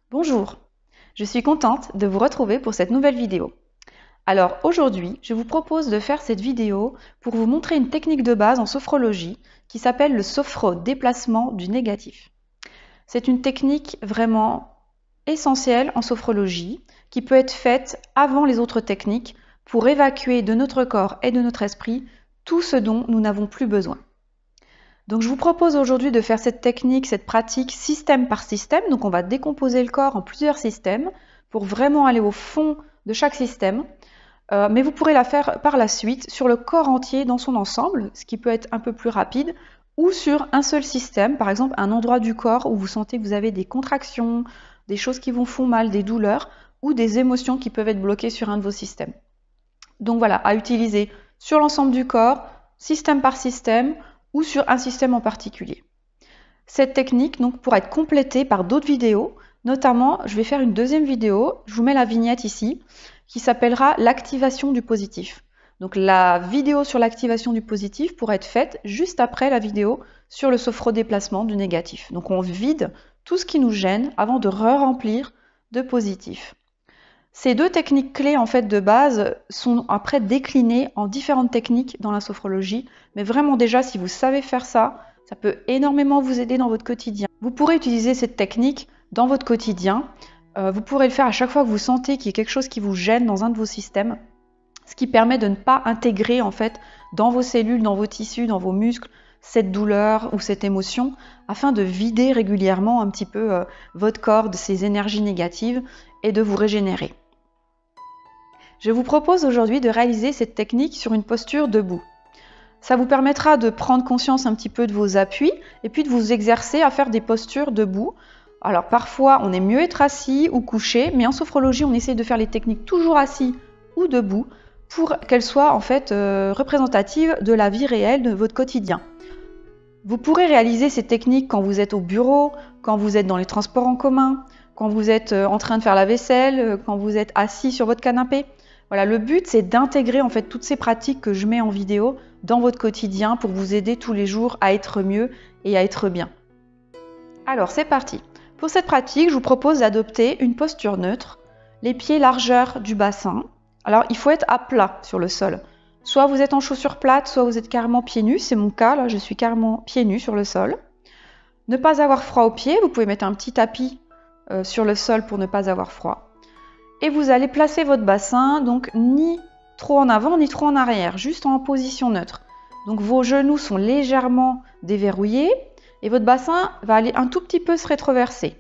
Bonjour, je suis contente de vous retrouver pour cette nouvelle vidéo. Alors aujourd'hui, je vous propose de faire cette vidéo pour vous montrer une technique de base en sophrologie qui s'appelle le sophro-déplacement du négatif. C'est une technique vraiment essentielle en sophrologie qui peut être faite avant les autres techniques pour évacuer de notre corps et de notre esprit tout ce dont nous n'avons plus besoin. Donc je vous propose aujourd'hui de faire cette technique, cette pratique système par système. Donc on va décomposer le corps en plusieurs systèmes pour vraiment aller au fond de chaque système. Mais vous pourrez la faire par la suite sur le corps entier dans son ensemble, ce qui peut être un peu plus rapide, ou sur un seul système, par exemple un endroit du corps où vous sentez que vous avez des contractions, des choses qui vous font mal, des douleurs, ou des émotions qui peuvent être bloquées sur un de vos systèmes. Donc voilà, à utiliser sur l'ensemble du corps, système par système, ou sur un système en particulier. Cette technique donc pourra être complétée par d'autres vidéos, notamment je vais faire une deuxième vidéo, je vous mets la vignette ici, qui s'appellera l'activation du positif. Donc la vidéo sur l'activation du positif pourra être faite juste après la vidéo sur le sophro-déplacement du négatif. Donc on vide tout ce qui nous gêne avant de re-remplir de positif. Ces deux techniques clés en fait de base sont après déclinées en différentes techniques dans la sophrologie, mais vraiment déjà si vous savez faire ça, ça peut énormément vous aider dans votre quotidien. Vous pourrez utiliser cette technique dans votre quotidien. Vous pourrez le faire à chaque fois que vous sentez qu'il y a quelque chose qui vous gêne dans un de vos systèmes, ce qui permet de ne pas intégrer en fait dans vos cellules, dans vos tissus, dans vos muscles, cette douleur ou cette émotion, afin de vider régulièrement un petit peu votre corps de ces énergies négatives et de vous régénérer. Je vous propose aujourd'hui de réaliser cette technique sur une posture debout. Ça vous permettra de prendre conscience un petit peu de vos appuis et puis de vous exercer à faire des postures debout. Alors parfois on est mieux être assis ou couché, mais en sophrologie on essaie de faire les techniques toujours assis ou debout pour qu'elles soient en fait représentatives de la vie réelle de votre quotidien. Vous pourrez réaliser ces techniques quand vous êtes au bureau, quand vous êtes dans les transports en commun, quand vous êtes en train de faire la vaisselle, quand vous êtes assis sur votre canapé. Voilà, le but c'est d'intégrer en fait toutes ces pratiques que je mets en vidéo dans votre quotidien pour vous aider tous les jours à être mieux et à être bien. Alors c'est parti. Pour cette pratique, je vous propose d'adopter une posture neutre, les pieds largeur du bassin. Alors il faut être à plat sur le sol. Soit vous êtes en chaussures plates, soit vous êtes carrément pieds nus. C'est mon cas, là je suis carrément pieds nus sur le sol. Ne pas avoir froid aux pieds, vous pouvez mettre un petit tapis sur le sol pour ne pas avoir froid. Et vous allez placer votre bassin, donc ni trop en avant ni trop en arrière, juste en position neutre. Donc vos genoux sont légèrement déverrouillés et votre bassin va aller un tout petit peu se rétroverser.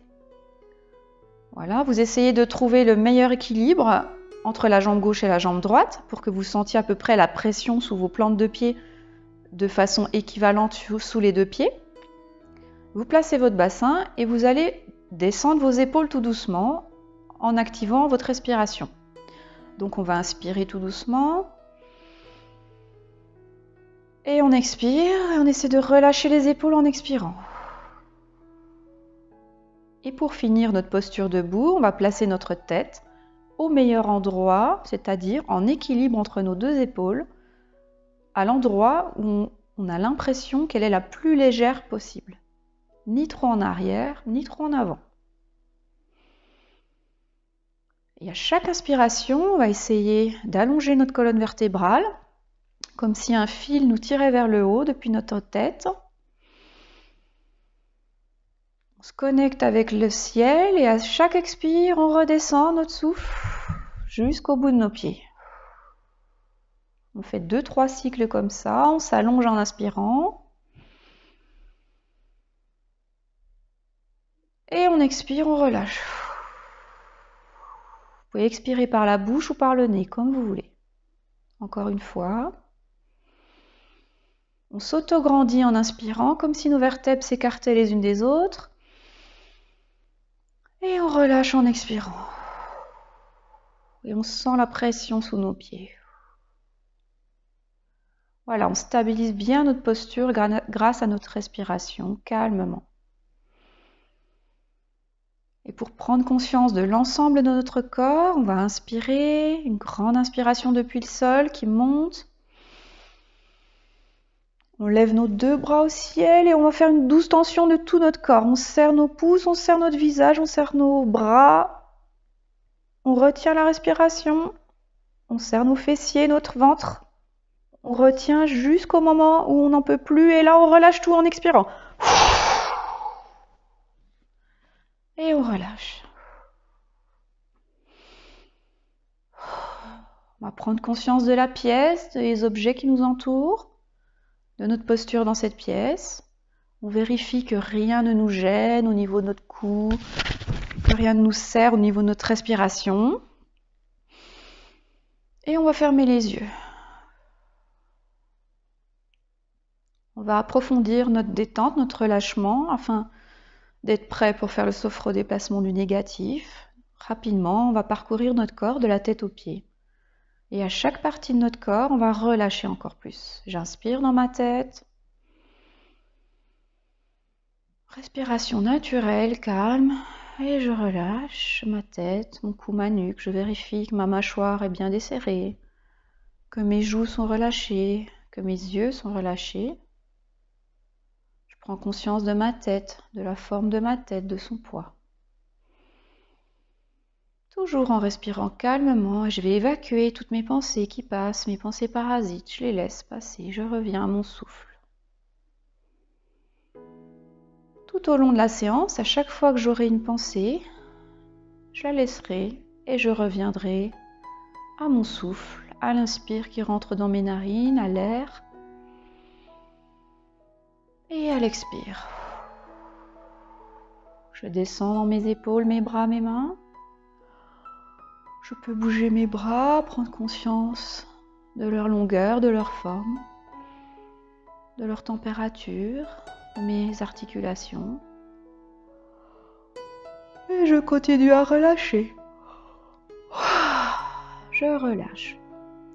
Voilà, vous essayez de trouver le meilleur équilibre entre la jambe gauche et la jambe droite pour que vous sentiez à peu près la pression sous vos plantes de pied de façon équivalente sous les deux pieds. Vous placez votre bassin et vous allez descendre vos épaules tout doucement en activant votre respiration. Donc on va inspirer tout doucement. Et on expire, et on essaie de relâcher les épaules en expirant. Et pour finir notre posture debout, on va placer notre tête au meilleur endroit, c'est-à-dire en équilibre entre nos deux épaules, à l'endroit où on a l'impression qu'elle est la plus légère possible. Ni trop en arrière, ni trop en avant. Et à chaque inspiration, on va essayer d'allonger notre colonne vertébrale, comme si un fil nous tirait vers le haut depuis notre tête. On se connecte avec le ciel et à chaque expire, on redescend notre souffle jusqu'au bout de nos pieds. On fait 2-3 cycles comme ça, on s'allonge en inspirant. Et on expire, on relâche. Vous pouvez expirer par la bouche ou par le nez, comme vous voulez. Encore une fois. On s'auto-grandit en inspirant, comme si nos vertèbres s'écartaient les unes des autres. Et on relâche en expirant. Et on sent la pression sous nos pieds. Voilà, on stabilise bien notre posture grâce à notre respiration, calmement. Et pour prendre conscience de l'ensemble de notre corps, on va inspirer, une grande inspiration depuis le sol qui monte. On lève nos 2 bras au ciel et on va faire une douce tension de tout notre corps. On serre nos pouces, on serre notre visage, on serre nos bras. On retient la respiration. On serre nos fessiers, notre ventre. On retient jusqu'au moment où on n'en peut plus et là on relâche tout en expirant. Et on relâche. On va prendre conscience de la pièce, des objets qui nous entourent, de notre posture dans cette pièce. On vérifie que rien ne nous gêne au niveau de notre cou, que rien ne nous serre au niveau de notre respiration. Et on va fermer les yeux. On va approfondir notre détente, notre relâchement, afin d'être prêt pour faire le sophro-déplacement du négatif. Rapidement, on va parcourir notre corps de la tête aux pieds. Et à chaque partie de notre corps, on va relâcher encore plus. J'inspire dans ma tête. Respiration naturelle, calme. Et je relâche ma tête, mon cou, ma nuque. Je vérifie que ma mâchoire est bien desserrée, que mes joues sont relâchées, que mes yeux sont relâchés. Je prends conscience de ma tête, de la forme de ma tête, de son poids. Toujours en respirant calmement, je vais évacuer toutes mes pensées qui passent, mes pensées parasites. Je les laisse passer, je reviens à mon souffle. Tout au long de la séance, à chaque fois que j'aurai une pensée, je la laisserai et je reviendrai à mon souffle, à l'inspire qui rentre dans mes narines, à l'air, et à l'expire. Je descends dans mes épaules, mes bras, mes mains. Je peux bouger mes bras, prendre conscience de leur longueur, de leur forme, de leur température, de mes articulations. Et je continue à relâcher. Je relâche.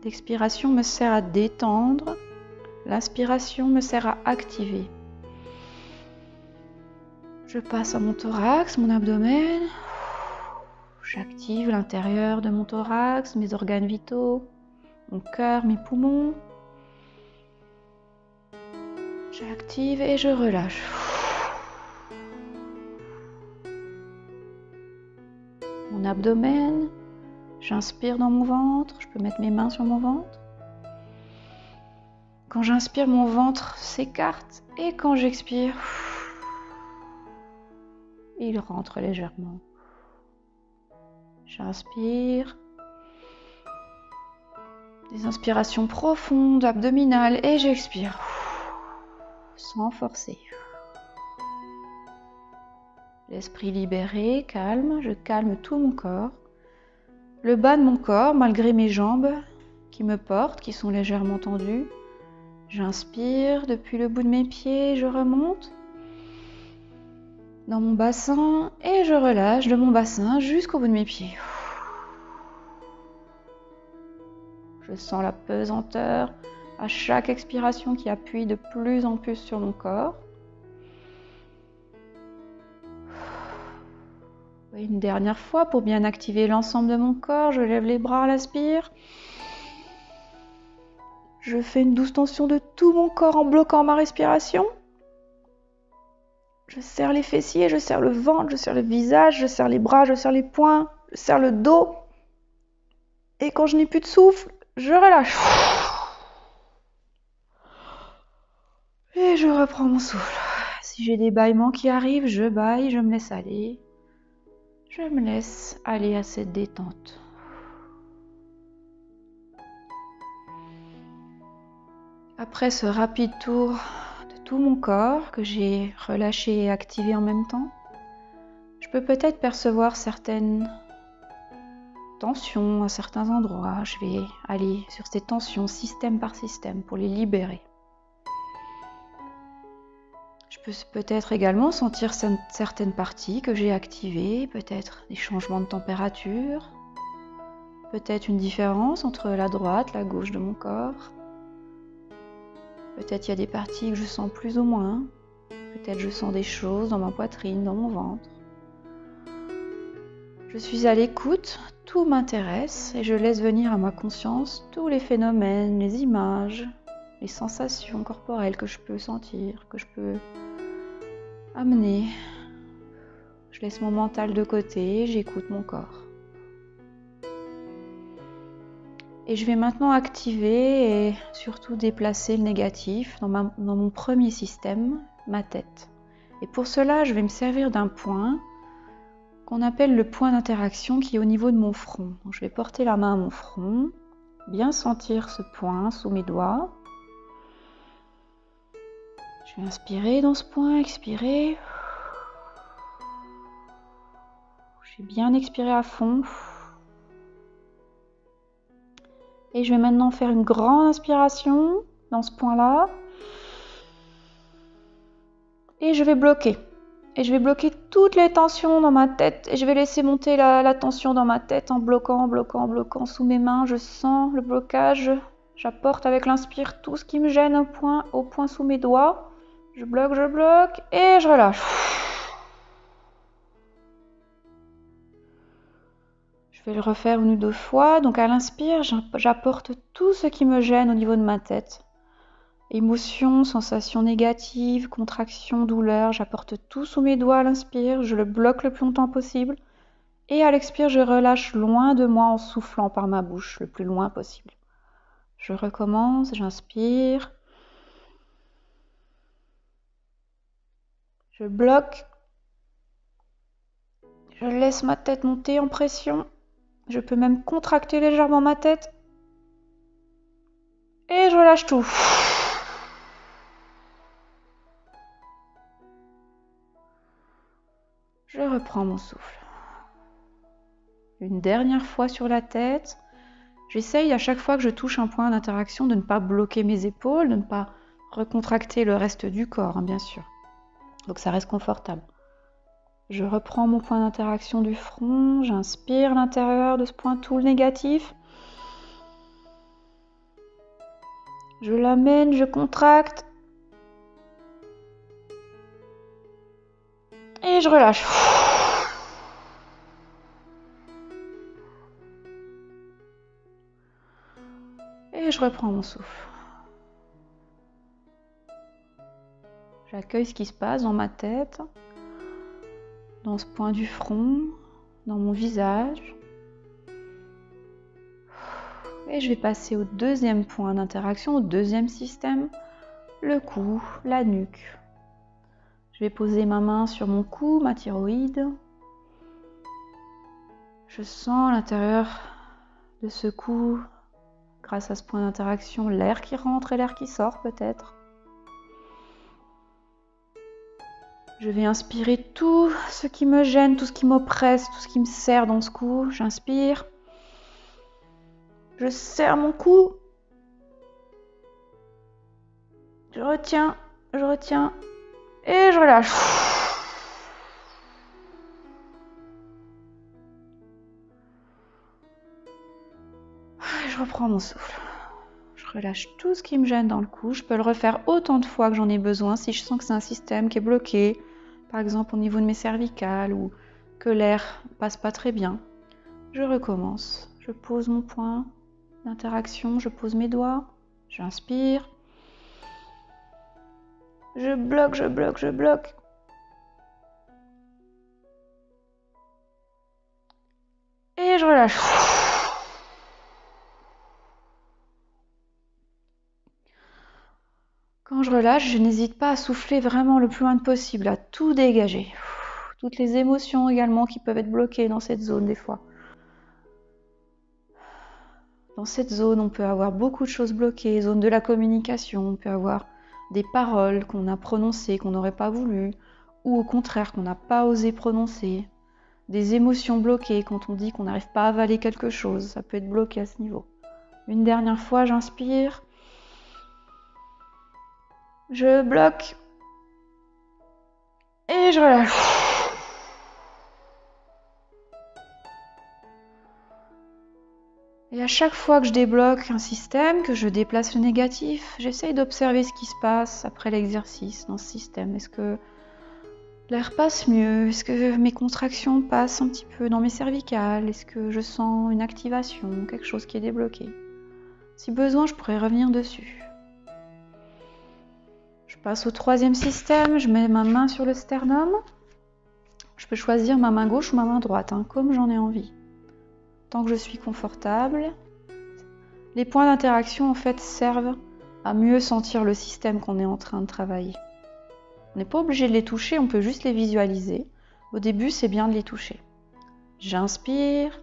L'expiration me sert à détendre, l'inspiration me sert à activer. Je passe à mon thorax, mon abdomen. J'active l'intérieur de mon thorax, mes organes vitaux, mon cœur, mes poumons. J'active et je relâche. Mon abdomen, j'inspire dans mon ventre, je peux mettre mes mains sur mon ventre. Quand j'inspire, mon ventre s'écarte et quand j'expire, il rentre légèrement. J'inspire, des inspirations profondes, abdominales, et j'expire, sans forcer. L'esprit libéré, calme, je calme tout mon corps. Le bas de mon corps, malgré mes jambes qui me portent, qui sont légèrement tendues. J'inspire depuis le bout de mes pieds, je remonte dans mon bassin et je relâche de mon bassin jusqu'au bout de mes pieds. Je sens la pesanteur à chaque expiration qui appuie de plus en plus sur mon corps. Une dernière fois, pour bien activer l'ensemble de mon corps, je lève les bras à l'inspire. Je fais une douce tension de tout mon corps en bloquant ma respiration. Je serre les fessiers, je serre le ventre, je serre le visage, je serre les bras, je serre les poings, je serre le dos. Et quand je n'ai plus de souffle, je relâche. Et je reprends mon souffle. Si j'ai des bâillements qui arrivent, je bâille, je me laisse aller. Je me laisse aller à cette détente. Après ce rapide tour de tout mon corps que j'ai relâché et activé en même temps, je peux peut-être percevoir certaines tensions à certains endroits. Je vais aller sur ces tensions système par système pour les libérer. Je peux peut-être également sentir certaines parties que j'ai activées, peut-être des changements de température, peut-être une différence entre la droite, la gauche de mon corps. Peut-être il y a des parties que je sens plus ou moins. Peut-être je sens des choses dans ma poitrine, dans mon ventre. Je suis à l'écoute, tout m'intéresse et je laisse venir à ma conscience tous les phénomènes, les images, les sensations corporelles que je peux sentir, que je peux amener. Je laisse mon mental de côté, j'écoute mon corps. Et je vais maintenant activer et surtout déplacer le négatif dans mon premier système, ma tête. Et pour cela, je vais me servir d'un point qu'on appelle le point d'interaction qui est au niveau de mon front. Donc, je vais porter la main à mon front, bien sentir ce point sous mes doigts. Je vais inspirer dans ce point, expirer. Je vais bien expirer à fond. Et je vais maintenant faire une grande inspiration dans ce point-là. Et je vais bloquer. Et je vais bloquer toutes les tensions dans ma tête. Et je vais laisser monter la tension dans ma tête en bloquant, bloquant, bloquant sous mes mains. Je sens le blocage. J'apporte avec l'inspire tout ce qui me gêne au point sous mes doigts. Je bloque et je relâche. Je vais le refaire une ou deux fois. Donc à l'inspire, j'apporte tout ce qui me gêne au niveau de ma tête. Émotions, sensations négatives, contractions, douleurs, j'apporte tout sous mes doigts à l'inspire, je le bloque le plus longtemps possible. Et à l'expire, je relâche loin de moi en soufflant par ma bouche, le plus loin possible. Je recommence, j'inspire. Je bloque. Je laisse ma tête monter en pression. Je peux même contracter légèrement ma tête. Et je relâche tout. Je reprends mon souffle. Une dernière fois sur la tête. J'essaye à chaque fois que je touche un point d'interaction de ne pas bloquer mes épaules, de ne pas recontracter le reste du corps, bien sûr. Donc ça reste confortable. Je reprends mon point d'interaction du front, j'inspire l'intérieur de ce point tout le négatif. Je l'amène, je contracte. Et je relâche. Et je reprends mon souffle. J'accueille ce qui se passe dans ma tête, dans ce point du front, dans mon visage. Et je vais passer au deuxième point d'interaction, au deuxième système, le cou, la nuque. Je vais poser ma main sur mon cou, ma thyroïde. Je sens à l'intérieur de ce cou, grâce à ce point d'interaction, l'air qui rentre et l'air qui sort peut-être. Je vais inspirer tout ce qui me gêne, tout ce qui m'oppresse, tout ce qui me serre dans ce cou. J'inspire. Je serre mon cou. Je retiens et je relâche. Je reprends mon souffle. Je relâche tout ce qui me gêne dans le cou. Je peux le refaire autant de fois que j'en ai besoin si je sens que c'est un système qui est bloqué, par exemple au niveau de mes cervicales ou que l'air passe pas très bien. Je recommence. Je pose mon point d'interaction, je pose mes doigts, j'inspire. Je bloque. Et je relâche. Quand je relâche, je n'hésite pas à souffler vraiment le plus loin possible, à tout dégager. Toutes les émotions également qui peuvent être bloquées dans cette zone des fois. Dans cette zone, on peut avoir beaucoup de choses bloquées, zone de la communication, on peut avoir des paroles qu'on a prononcées, qu'on n'aurait pas voulu, ou au contraire qu'on n'a pas osé prononcer. Des émotions bloquées quand on dit qu'on n'arrive pas à avaler quelque chose, ça peut être bloqué à ce niveau. Une dernière fois, j'inspire. Je bloque. Et je relâche. Et à chaque fois que je débloque un système, que je déplace le négatif, j'essaye d'observer ce qui se passe après l'exercice dans ce système. Est-ce que l'air passe mieux? Est-ce que mes contractions passent un petit peu dans mes cervicales? Est-ce que je sens une activation, quelque chose qui est débloqué? Si besoin, je pourrais revenir dessus. passe au troisième système, je mets ma main sur le sternum. Je peux choisir ma main gauche ou ma main droite, hein, comme j'en ai envie. Tant que je suis confortable. Les points d'interaction en fait servent à mieux sentir le système qu'on est en train de travailler. On n'est pas obligé de les toucher, on peut juste les visualiser. Au début, c'est bien de les toucher. J'inspire.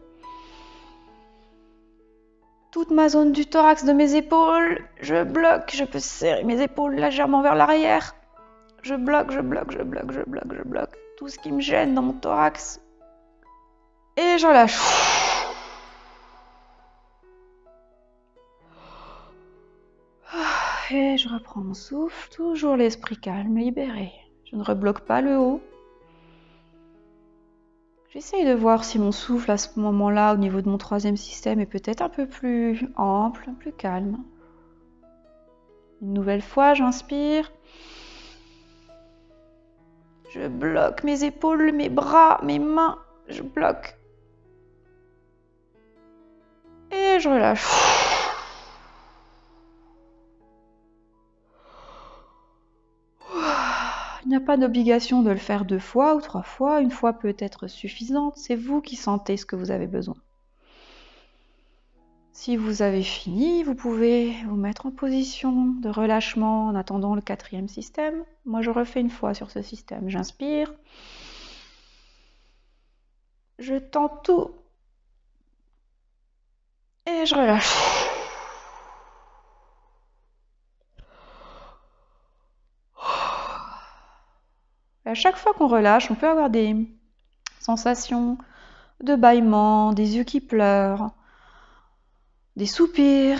Toute ma zone du thorax de mes épaules, je bloque, je peux serrer mes épaules légèrement vers l'arrière. Je bloque, je bloque, je bloque, je bloque, je bloque. Tout ce qui me gêne dans mon thorax. Et je relâche. Et je reprends mon souffle, toujours l'esprit calme, libéré. Je ne rebloque pas le haut. J'essaye de voir si mon souffle à ce moment-là, au niveau de mon troisième système, est peut-être un peu plus ample, plus calme. Une nouvelle fois, j'inspire. Je bloque mes épaules, mes bras, mes mains. Je bloque. Et je relâche. Il n'y a pas d'obligation de le faire 2 fois ou 3 fois. Une fois peut être suffisante. C'est vous qui sentez ce que vous avez besoin. Si vous avez fini, vous pouvez vous mettre en position de relâchement en attendant le quatrième système. Moi, je refais une fois sur ce système. J'inspire. Je tends tout. Et je relâche. À chaque fois qu'on relâche, on peut avoir des sensations de bâillement, des yeux qui pleurent, des soupirs.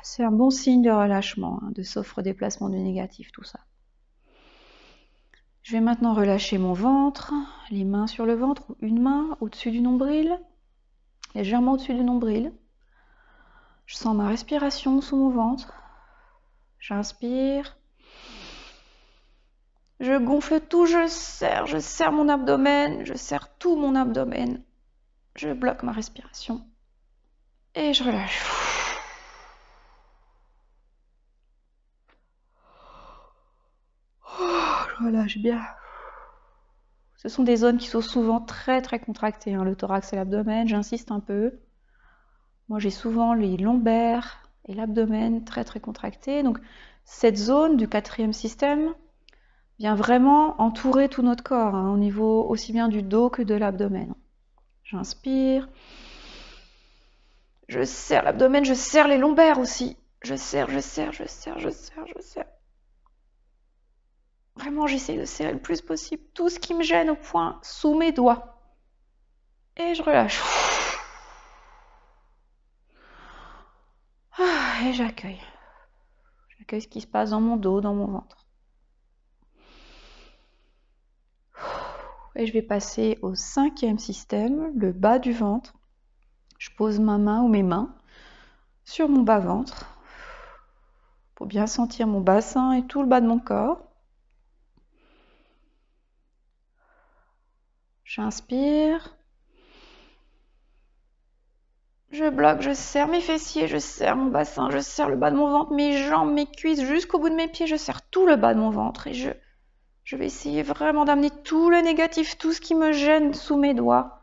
C'est un bon signe de relâchement, de sophro-déplacement du négatif, tout ça. Je vais maintenant relâcher mon ventre, les mains sur le ventre, ou une main au-dessus du nombril, légèrement au-dessus du nombril. Je sens ma respiration sous mon ventre. J'inspire. Je gonfle tout, je serre mon abdomen, je serre tout mon abdomen. Je bloque ma respiration. Et je relâche. Je relâche bien. Ce sont des zones qui sont souvent très très contractées, hein, le thorax et l'abdomen, j'insiste un peu. Moi j'ai souvent les lombaires et l'abdomen très très contractés. Donc cette zone du quatrième système vient vraiment entourer tout notre corps, hein, au niveau aussi bien du dos que de l'abdomen. J'inspire. Je serre l'abdomen, je serre les lombaires aussi. Je serre. Vraiment, j'essaie de serrer le plus possible tout ce qui me gêne au point sous mes doigts. Et je relâche. Et j'accueille. J'accueille ce qui se passe dans mon dos, dans mon ventre. Et je vais passer au cinquième système, le bas du ventre. Je pose ma main ou mes mains sur mon bas-ventre pour bien sentir mon bassin et tout le bas de mon corps. J'inspire. Je bloque, je serre mes fessiers, je serre mon bassin, je serre le bas de mon ventre, mes jambes, mes cuisses, jusqu'au bout de mes pieds, je serre tout le bas de mon ventre et je vais essayer vraiment d'amener tout le négatif, tout ce qui me gêne sous mes doigts.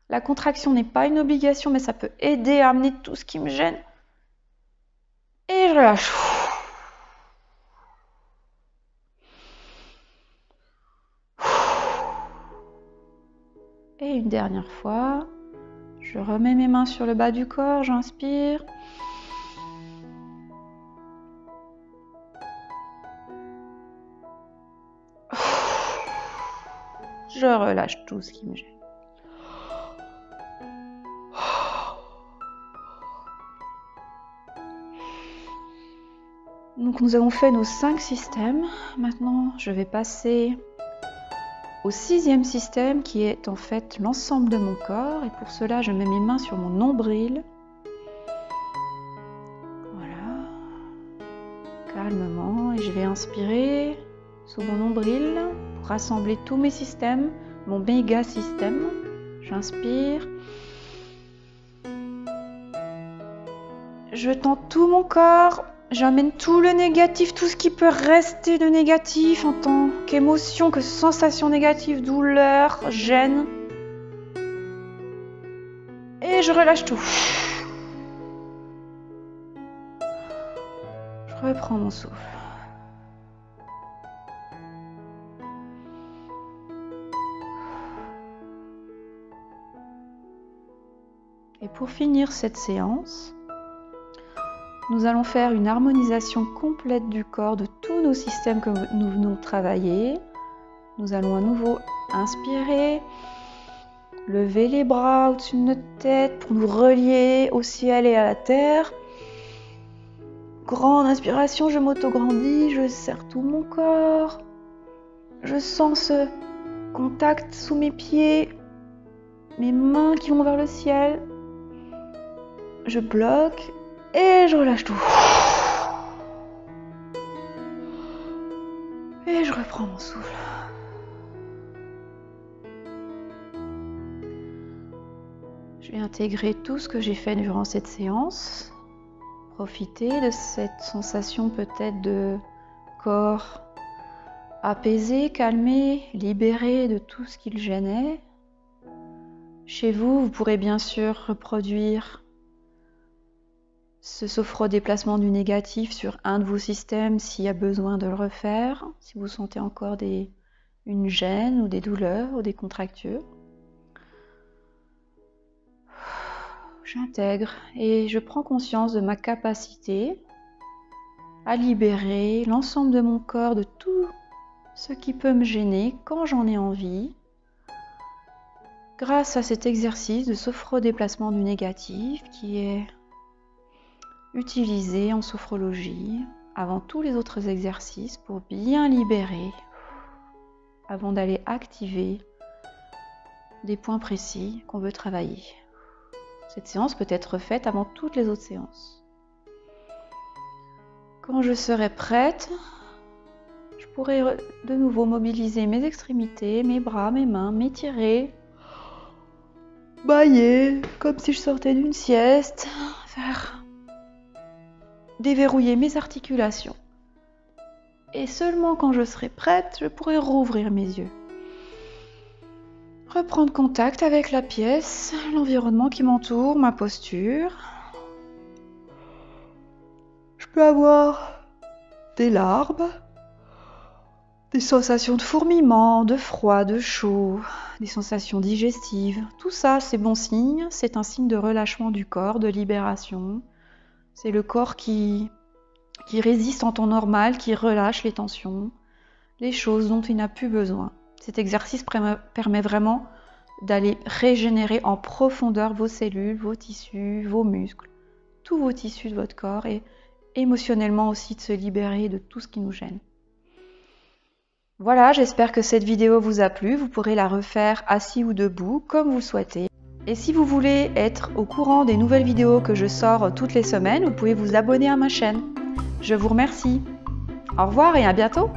La contraction n'est pas une obligation, mais ça peut aider à amener tout ce qui me gêne. Et je relâche. Et une dernière fois, je remets mes mains sur le bas du corps, j'inspire. Je relâche tout ce qui me gêne. Donc nous avons fait nos 5 systèmes. Maintenant, je vais passer au 6e système qui est en fait l'ensemble de mon corps. Et pour cela, je mets mes mains sur mon nombril. Voilà. Calmement. Et je vais inspirer sous mon nombril pour rassembler tous mes systèmes, mon méga système. J'inspire. Je tends tout mon corps. J'amène tout le négatif, tout ce qui peut rester de négatif en tant qu'émotion, que sensation négative, douleur, gêne. Et je relâche tout. Je reprends mon souffle. Et pour finir cette séance, nous allons faire une harmonisation complète du corps, de tous nos systèmes que nous venons de travailler. Nous allons à nouveau inspirer, lever les bras au-dessus de notre tête pour nous relier au ciel et à la terre. Grande inspiration, je m'auto-grandis, je serre tout mon corps. Je sens ce contact sous mes pieds, mes mains qui vont vers le ciel. Je bloque et je relâche tout. Et je reprends mon souffle. Je vais intégrer tout ce que j'ai fait durant cette séance. Profiter de cette sensation peut-être de corps apaisé, calmé, libéré de tout ce qui le gênait. Chez vous, vous pourrez bien sûr reproduire ce sophro-déplacement du négatif sur un de vos systèmes s'il y a besoin de le refaire, si vous sentez encore une gêne ou des douleurs ou des contractures. J'intègre et je prends conscience de ma capacité à libérer l'ensemble de mon corps de tout ce qui peut me gêner quand j'en ai envie, grâce à cet exercice de sophro-déplacement du négatif qui est utilisé en sophrologie avant tous les autres exercices pour bien libérer avant d'aller activer des points précis qu'on veut travailler. Cette séance peut être faite avant toutes les autres séances. Quand je serai prête, je pourrai de nouveau mobiliser mes extrémités, mes bras, mes mains, m'étirer, bâiller comme si je sortais d'une sieste, déverrouiller mes articulations. Et seulement quand je serai prête, je pourrai rouvrir mes yeux. Reprendre contact avec la pièce, l'environnement qui m'entoure, ma posture. Je peux avoir des larmes, des sensations de fourmillement, de froid, de chaud, des sensations digestives. Tout ça, c'est bon signe, c'est un signe de relâchement du corps, de libération. C'est le corps qui résiste en temps normal, qui relâche les tensions, les choses dont il n'a plus besoin. Cet exercice permet vraiment d'aller régénérer en profondeur vos cellules, vos tissus, vos muscles, tous vos tissus de votre corps et émotionnellement aussi de se libérer de tout ce qui nous gêne. Voilà, j'espère que cette vidéo vous a plu. Vous pourrez la refaire assis ou debout, comme vous le souhaitez. Et si vous voulez être au courant des nouvelles vidéos que je sors toutes les semaines, vous pouvez vous abonner à ma chaîne. Je vous remercie. Au revoir et à bientôt!